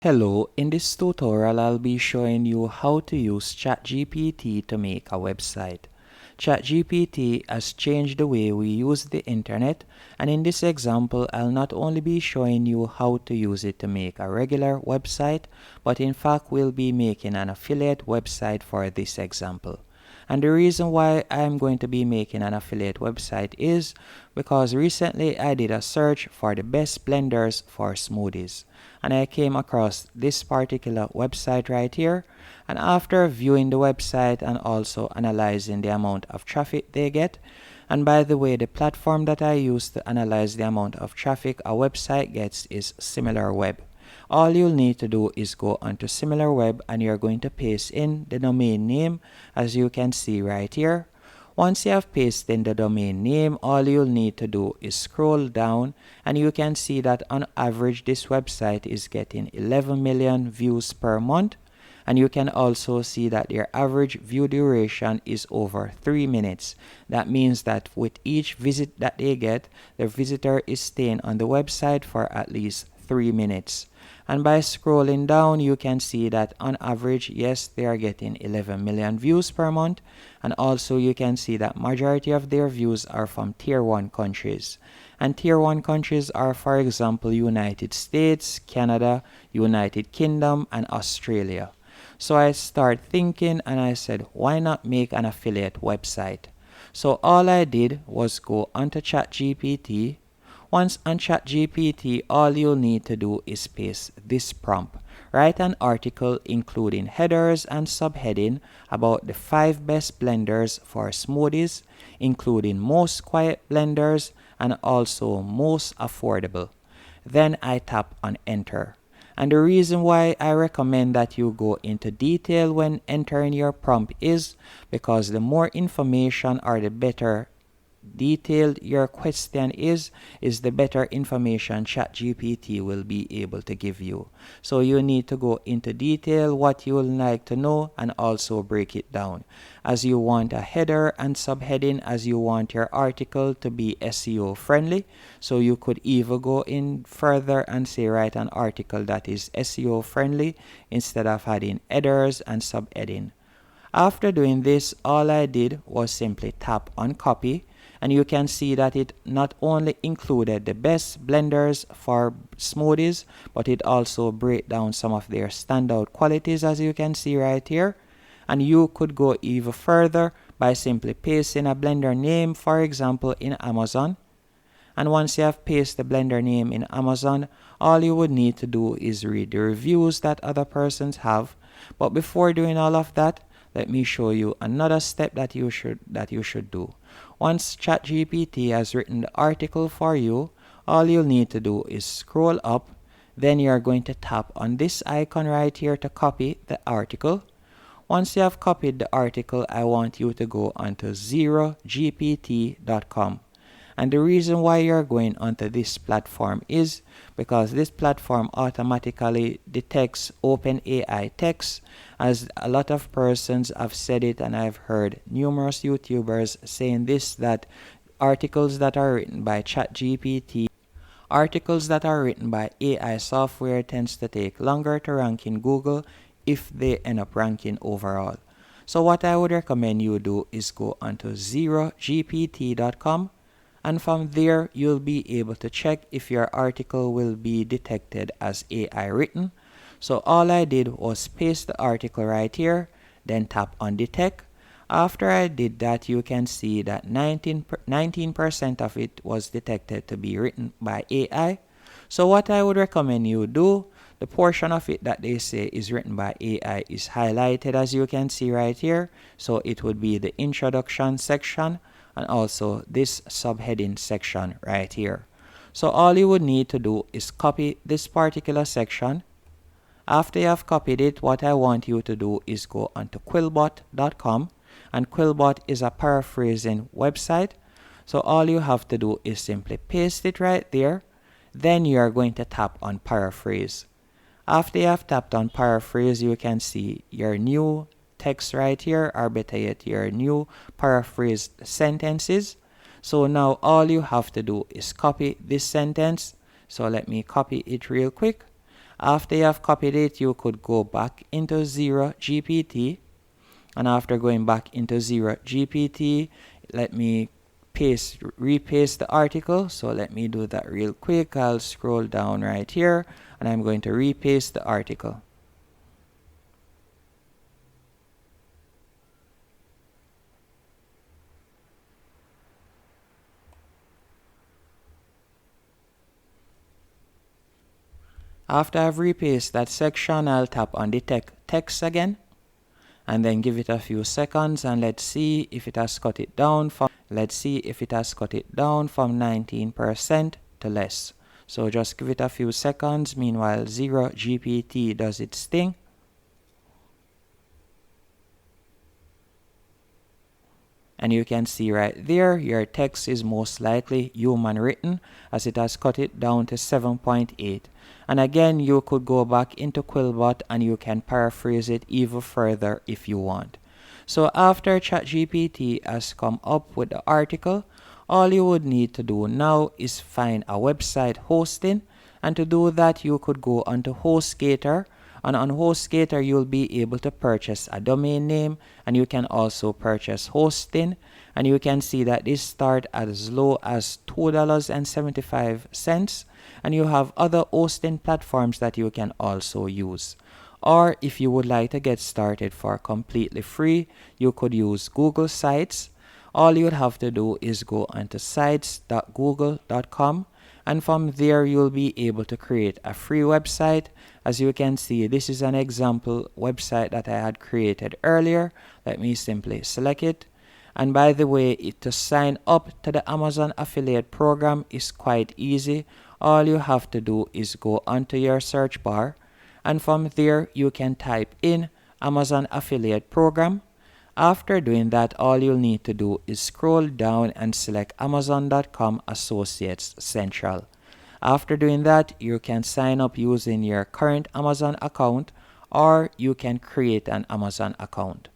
Hello, in this tutorial I'll be showing you how to use Chatgpt to make a website. Chatgpt has changed the way we use the internet, and in this example I'll not only be showing you how to use it to make a regular website, but in fact we'll be making an affiliate website for this example. And the reason why I'm going to be making an affiliate website is because recently I did a search for the best blenders for smoothies, and I came across this particular website right here. And after viewing the website and also analyzing the amount of traffic they get, and by the way, the platform that I use to analyze the amount of traffic a website gets is SimilarWeb. All you'll need to do is go onto SimilarWeb and you're going to paste in the domain name, as you can see right here. Once you have pasted in the domain name, all you'll need to do is scroll down and you can see that on average this website is getting 11 million views per month. And you can also see that their average view duration is over 3 minutes. That means that with each visit that they get, the visitor is staying on the website for at least 3 minutes. And by scrolling down, you can see that on average, yes, they are getting 11 million views per month. And also you can see that majority of their views are from tier 1 countries. And tier 1 countries are, for example, United States, Canada, United Kingdom, and Australia. So I started thinking and I said, why not make an affiliate website? So all I did was go onto ChatGPT. Once on ChatGPT, all you'll need to do is paste this prompt. Write an article including headers and subheading about the 5 best blenders for smoothies, including most quiet blenders and also most affordable. Then I tap on enter. And the reason why I recommend that you go into detail when entering your prompt is because the more information or the better detailed your question is the better information ChatGPT will be able to give you. So you need to go into detail what you would like to know and also break it down. As you want a header and subheading, as you want your article to be SEO friendly. So you could even go in further and say write an article that is SEO friendly instead of adding headers and subheading. After doing this, all I did was simply tap on copy. And you can see that it not only included the best blenders for smoothies, but it also break down some of their standout qualities, as you can see right here. And you could go even further by simply pasting a blender name, for example, in Amazon. And once you have pasted the blender name in Amazon, all you would need to do is read the reviews that other persons have. But before doing all of that, let me show you another step that you should do. Once ChatGPT has written the article for you, all you'll need to do is scroll up. Then you're going to tap on this icon right here to copy the article. Once you have copied the article, I want you to go onto 0gpt.com. And the reason why you're going onto this platform is because this platform automatically detects OpenAI text, as a lot of persons have said it, and I've heard numerous YouTubers saying this, that articles that are written by ChatGPT, articles that are written by AI software tends to take longer to rank in Google if they end up ranking overall. So what I would recommend you do is go onto 0gpt.com. And from there, you'll be able to check if your article will be detected as AI written. So all I did was paste the article right here, then tap on detect. After I did that, you can see that 19% of it was detected to be written by AI. So what I would recommend you do, the portion of it that they say is written by AI is highlighted, as you can see right here. So it would be the introduction section and also this subheading section right here. So all you would need to do is copy this particular section. After you have copied it, what I want you to do is go onto quillbot.com, and Quillbot is a paraphrasing website. So all you have to do is simply paste it right there. Then you are going to tap on paraphrase. After you have tapped on paraphrase, you can see your new text right here, or better yet, your new paraphrased sentences. So now all you have to do is copy this sentence. So let me copy it real quick. After you have copied it, you could go back into Zero GPT, and after going back into Zero GPT, let me repaste the article. So let me do that real quick. I'll scroll down right here and I'm going to repaste the article. After I've repasted that section, I'll tap on the text again and then give it a few seconds, and let's see if it has cut it down from 19% to less. So just give it a few seconds. Meanwhile, Zero GPT does its thing. And you can see right there, your text is most likely human written, as it has cut it down to 7.8. And again, you could go back into Quillbot and you can paraphrase it even further if you want. So after ChatGPT has come up with the article, all you would need to do now is find a website hosting. And to do that, you could go onto HostGator. And on HostGator, you'll be able to purchase a domain name, and you can also purchase hosting. And you can see that this starts as low as $2.75, and you have other hosting platforms that you can also use. Or if you would like to get started for completely free, you could use Google Sites. All you would have to do is go onto sites.google.com, and from there you'll be able to create a free website. As you can see, this is an example website that I had created earlier. Let me simply select it. And by the way, to sign up to the Amazon affiliate program is quite easy. All you have to do is go onto your search bar, and from there you can type in Amazon affiliate program. After doing that, all you'll need to do is scroll down and select Amazon.com Associates Central. After doing that, you can sign up using your current Amazon account, or you can create an Amazon account.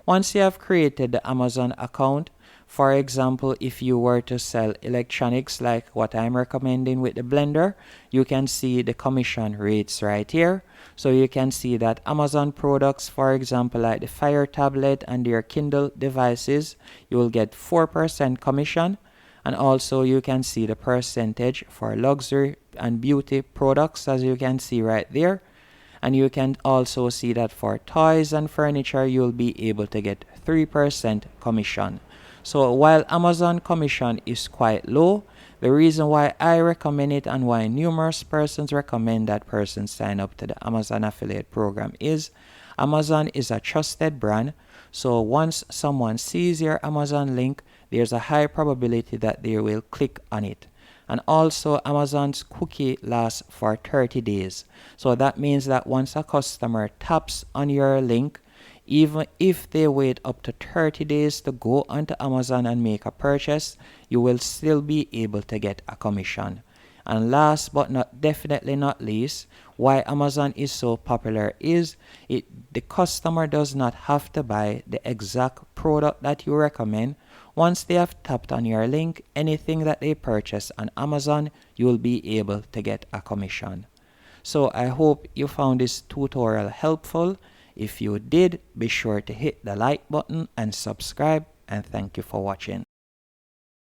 Once you have created the Amazon account, for example, if you were to sell electronics like what I'm recommending with the blender, you can see the commission rates right here. So you can see that Amazon products, for example, like the Fire tablet and your Kindle devices, you will get 4% commission. And also you can see the percentage for luxury and beauty products, as you can see right there. And you can also see that for toys and furniture, you'll be able to get 3% commission. So while Amazon commission is quite low, the reason why I recommend it and why numerous persons recommend that person sign up to the Amazon affiliate program is Amazon is a trusted brand. So once someone sees your Amazon link, there's a high probability that they will click on it. And also Amazon's cookie lasts for 30 days. So that means that once a customer taps on your link, even if they wait up to 30 days to go onto Amazon and make a purchase, you will still be able to get a commission. And last but definitely not least, why Amazon is so popular is the customer does not have to buy the exact product that you recommend. Once they have tapped on your link, anything that they purchase on Amazon, you will be able to get a commission. So I hope you found this tutorial helpful. If you did, be sure to hit the like button and subscribe, and thank you for watching.